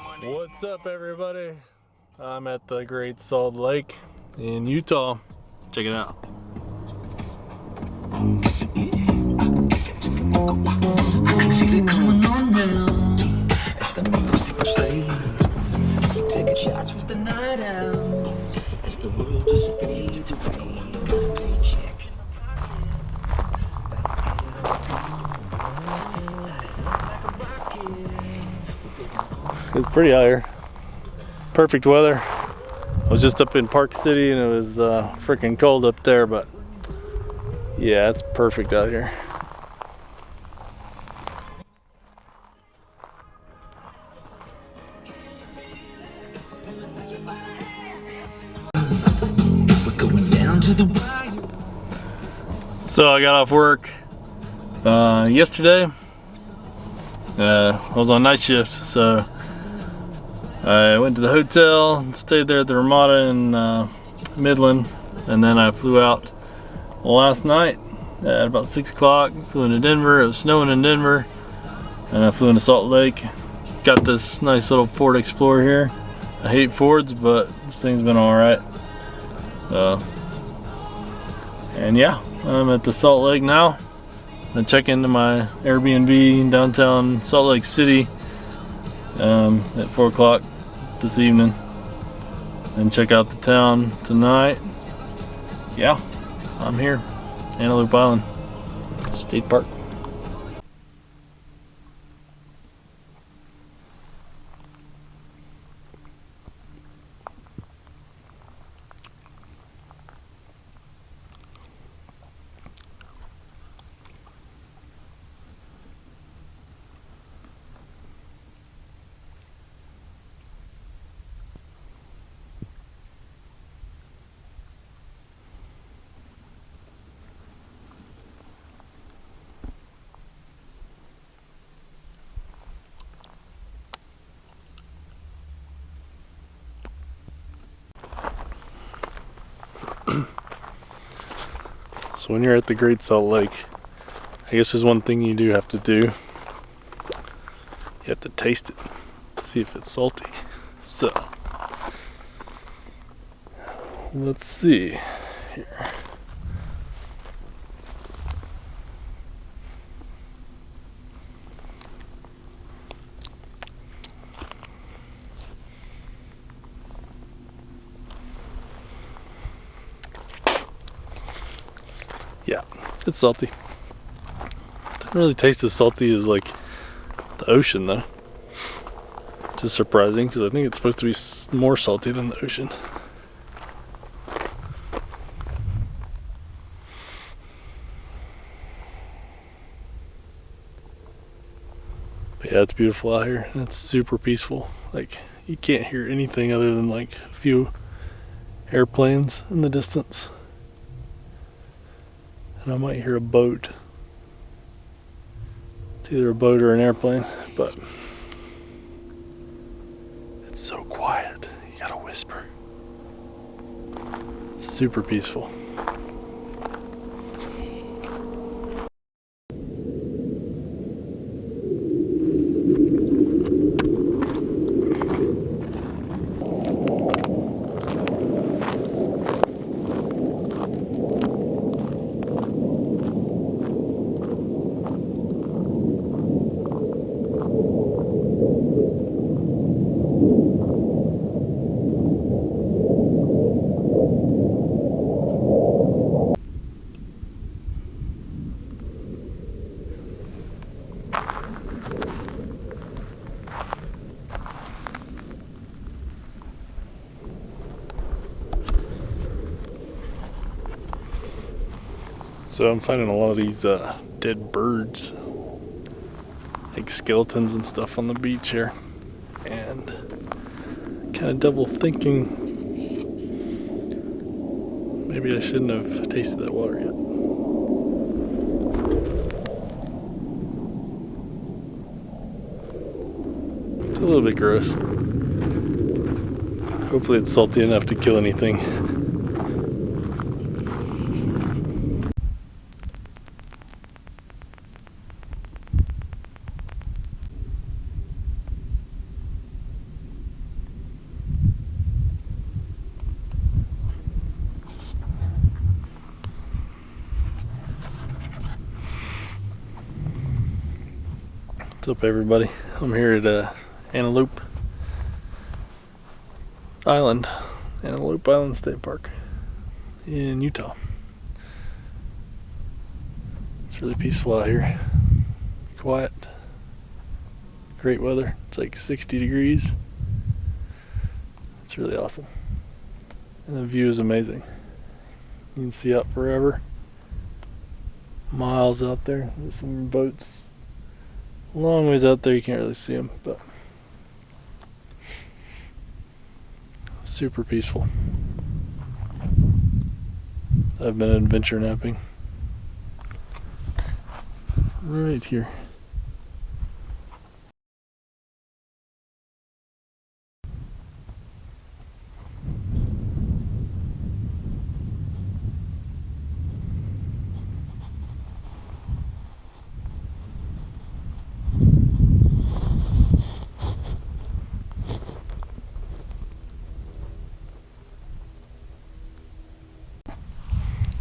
What's up, everybody? I'm at the Great Salt Lake in Utah. Check it out. I can feel it coming on now. As the music plays, taking shots with the night out. As the world just fades away, my paycheck in my pocket. It's pretty out here. Perfect weather. I was just up in Park City and it was freaking cold up there, but yeah, it's perfect out here. We're going down to the wire. So I got off work yesterday. I was on night shift, so I went to the hotel and stayed there at the Ramada in Midland, and then I flew out last night at about 6 o'clock. Flew into Denver. It was snowing in Denver, and I flew into Salt Lake. Got this nice little Ford Explorer here. I hate Fords, but this thing's been all right. And yeah, I'm at the Salt Lake now. I check into my Airbnb in downtown Salt Lake City at 4 o'clock this evening, and check out the town tonight. Yeah, I'm here, Antelope Island State Park. So when you're at the Great Salt Lake, I guess there's one thing you do have to do. You have to taste it, see if it's salty. So let's see here. Yeah, it's salty. Doesn't really taste as salty as like the ocean though. Which is surprising because I think it's supposed to be more salty than the ocean. But yeah, it's beautiful out here. It's super peaceful. Like, you can't hear anything other than like a few airplanes in the distance. And I might hear a boat. It's either a boat or an airplane, but it's so quiet. You gotta whisper. It's super peaceful. So I'm finding a lot of these dead birds, like skeletons and stuff on the beach here, and kind of double thinking maybe I shouldn't have tasted that water yet. It's a little bit gross. Hopefully it's salty enough to kill anything. What's up, everybody? I'm here at Antelope Island State Park in Utah. It's really peaceful out here. Quiet. Great weather. It's like 60 degrees. It's really awesome. And the view is amazing. You can see out forever. Miles out there. There's some boats a long ways out there. You can't really see them, but super peaceful. I've been adventure napping right here.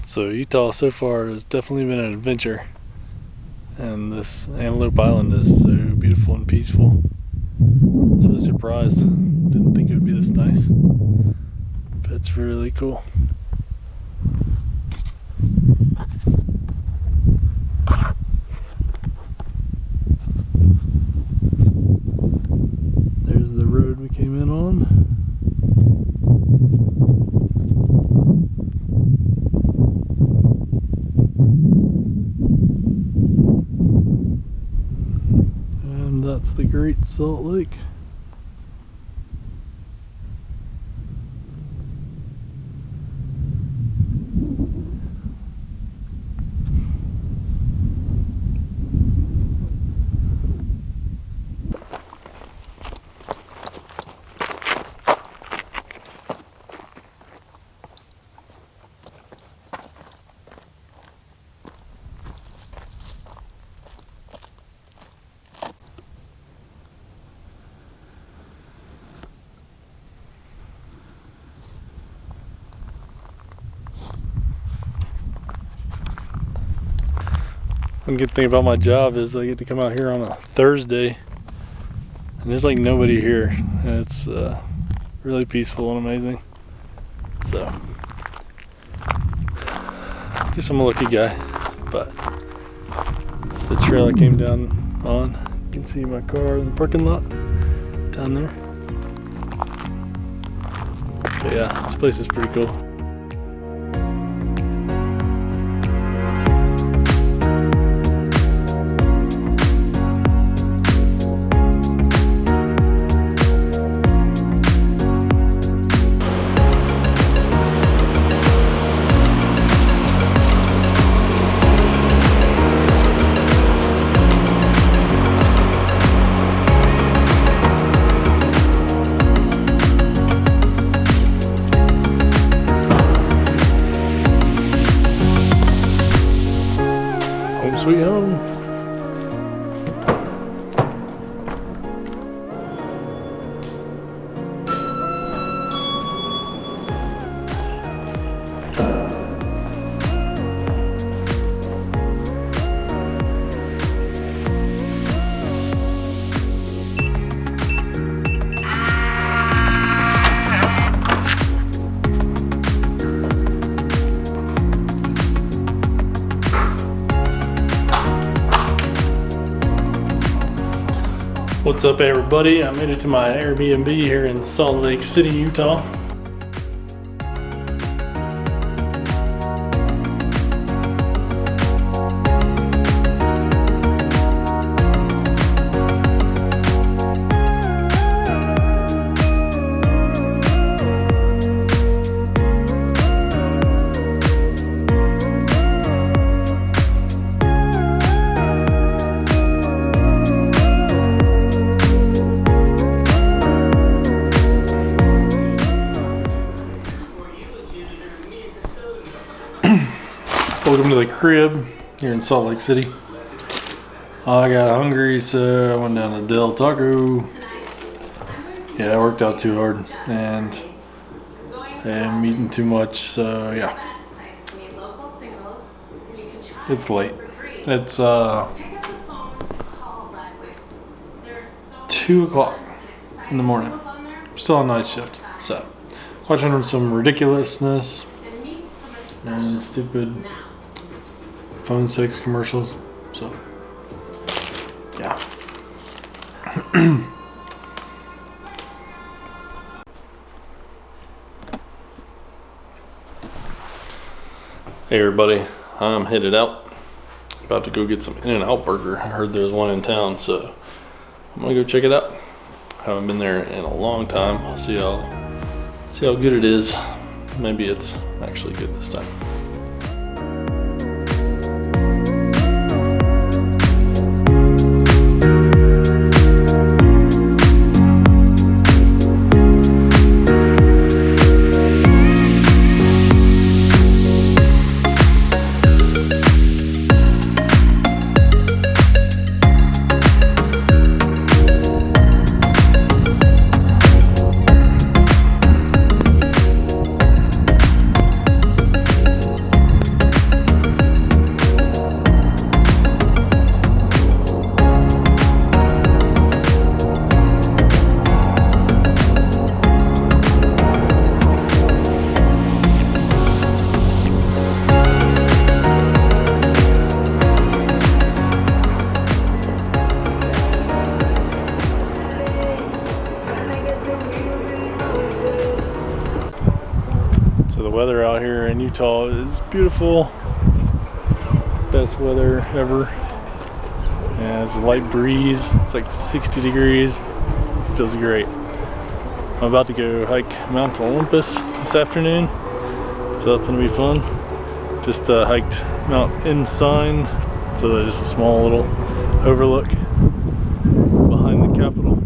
So Utah so far has definitely been an adventure, and this Antelope Island is so beautiful and peaceful. I was really surprised. Didn't think it would be this nice, but it's really cool. There's the road we came in on. And that's the Great Salt Lake. One good thing about my job is I get to come out here on a Thursday, and there's like nobody here, and it's really peaceful and amazing. So I guess I'm a lucky guy, but it's the trail I came down on. You can see my car in the parking lot down there. But yeah, this place is pretty cool. Home sweet home. What's up, everybody? I made it to my Airbnb here in Salt Lake City, Utah. Welcome to the crib here in Salt Lake City. I got hungry, so I went down to Del Taco. Yeah, I worked out too hard and I'm eating too much, so yeah. It's late. It's 2 o'clock in the morning. I'm still on night shift, so watching some ridiculousness and stupid phone sex commercials. So yeah. Hey everybody, I'm headed out. About to go get some In-N-Out burger. I heard there's one in town, so I'm gonna go check it out. Haven't been there in a long time. I'll see how good it is. Maybe it's actually good this time. So the weather out here in Utah is beautiful. Best weather ever. And it's a light breeze. It's like 60 degrees. It feels great. I'm about to go hike Mount Olympus this afternoon, so that's gonna be fun. Just hiked Mount Ensign, so just a small little overlook behind the Capitol.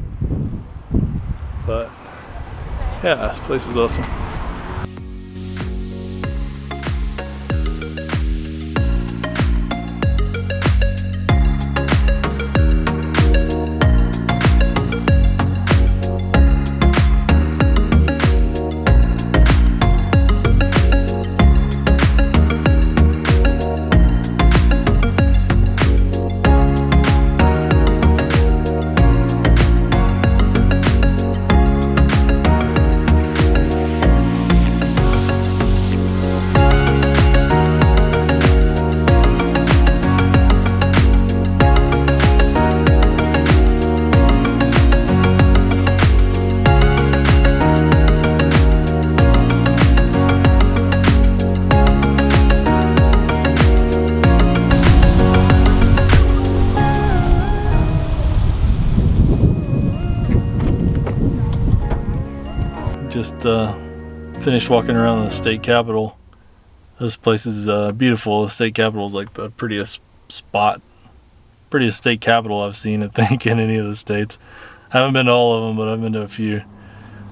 But yeah, this place is awesome. Just finished walking around the state capitol. This place is beautiful. The state capitol is like the prettiest state capitol I've seen, I think, in any of the states. I haven't been to all of them, but I've been to a few.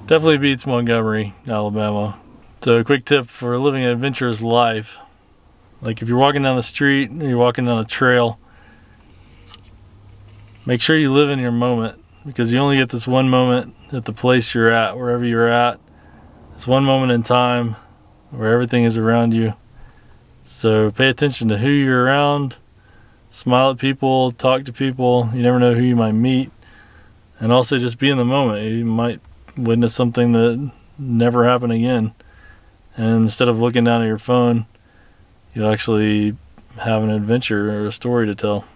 Definitely beats Montgomery, Alabama. So a quick tip for living an adventurous life. Like if you're walking down the street or you're walking down a trail, make sure you live in your moment, because you only get this one moment at the place you're at, wherever you're at. It's one moment in time where everything is around you. So pay attention to who you're around, smile at people, talk to people. You never know who you might meet. And also just be in the moment. You might witness something that never happened again. And instead of looking down at your phone, you'll actually have an adventure or a story to tell.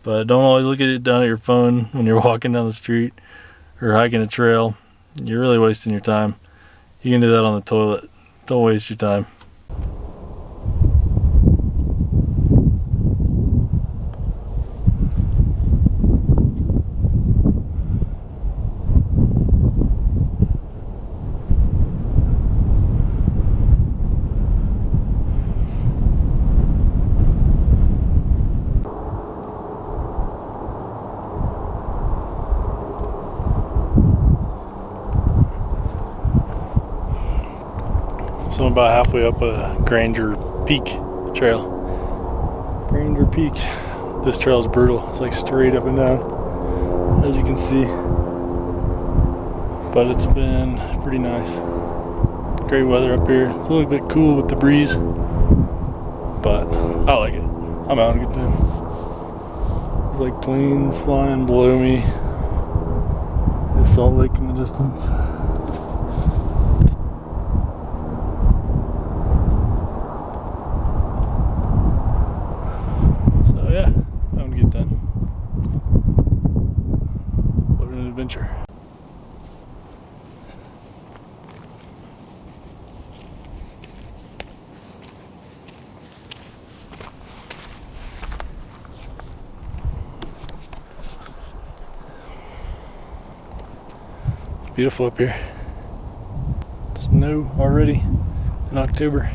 But don't always look at it down at your phone when you're walking down the street or hiking a trail. You're really wasting your time. You can do that on the toilet. Don't waste your time. So I'm about halfway up a Grandeur Peak trail. Grandeur Peak. This trail is brutal. It's like straight up and down, as you can see. But it's been pretty nice. Great weather up here. It's a little bit cool with the breeze, but I like it. I'm having a good time. There's like planes flying below me. Salt Lake in the distance. So yeah, I'm gonna get done. What an adventure. Beautiful up here. Snow already in October.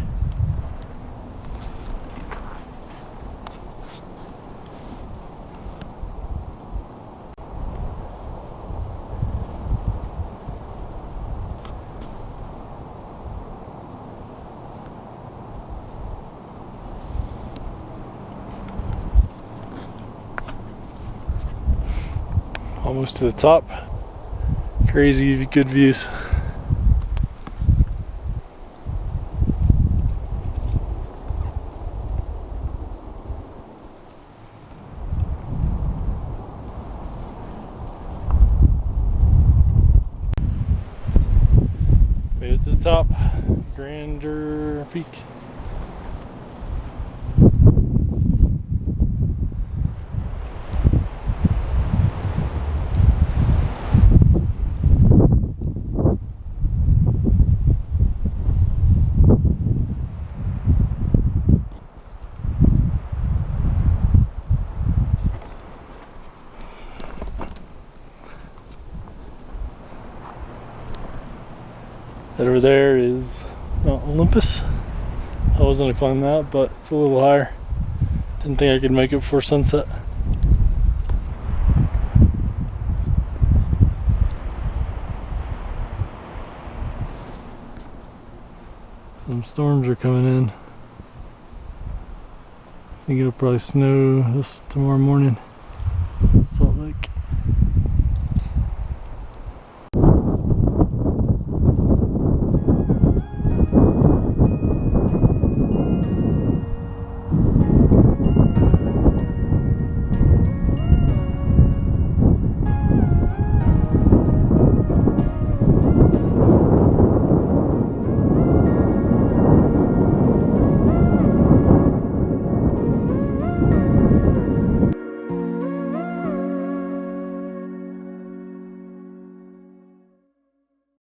Almost to the top. Crazy good views. Made it to the top. Grandeur Peak. That over there is Mount Olympus. I was gonna climb that, but it's a little higher. Didn't think I could make it before sunset. Some storms are coming in. I think it'll probably snow this tomorrow morning.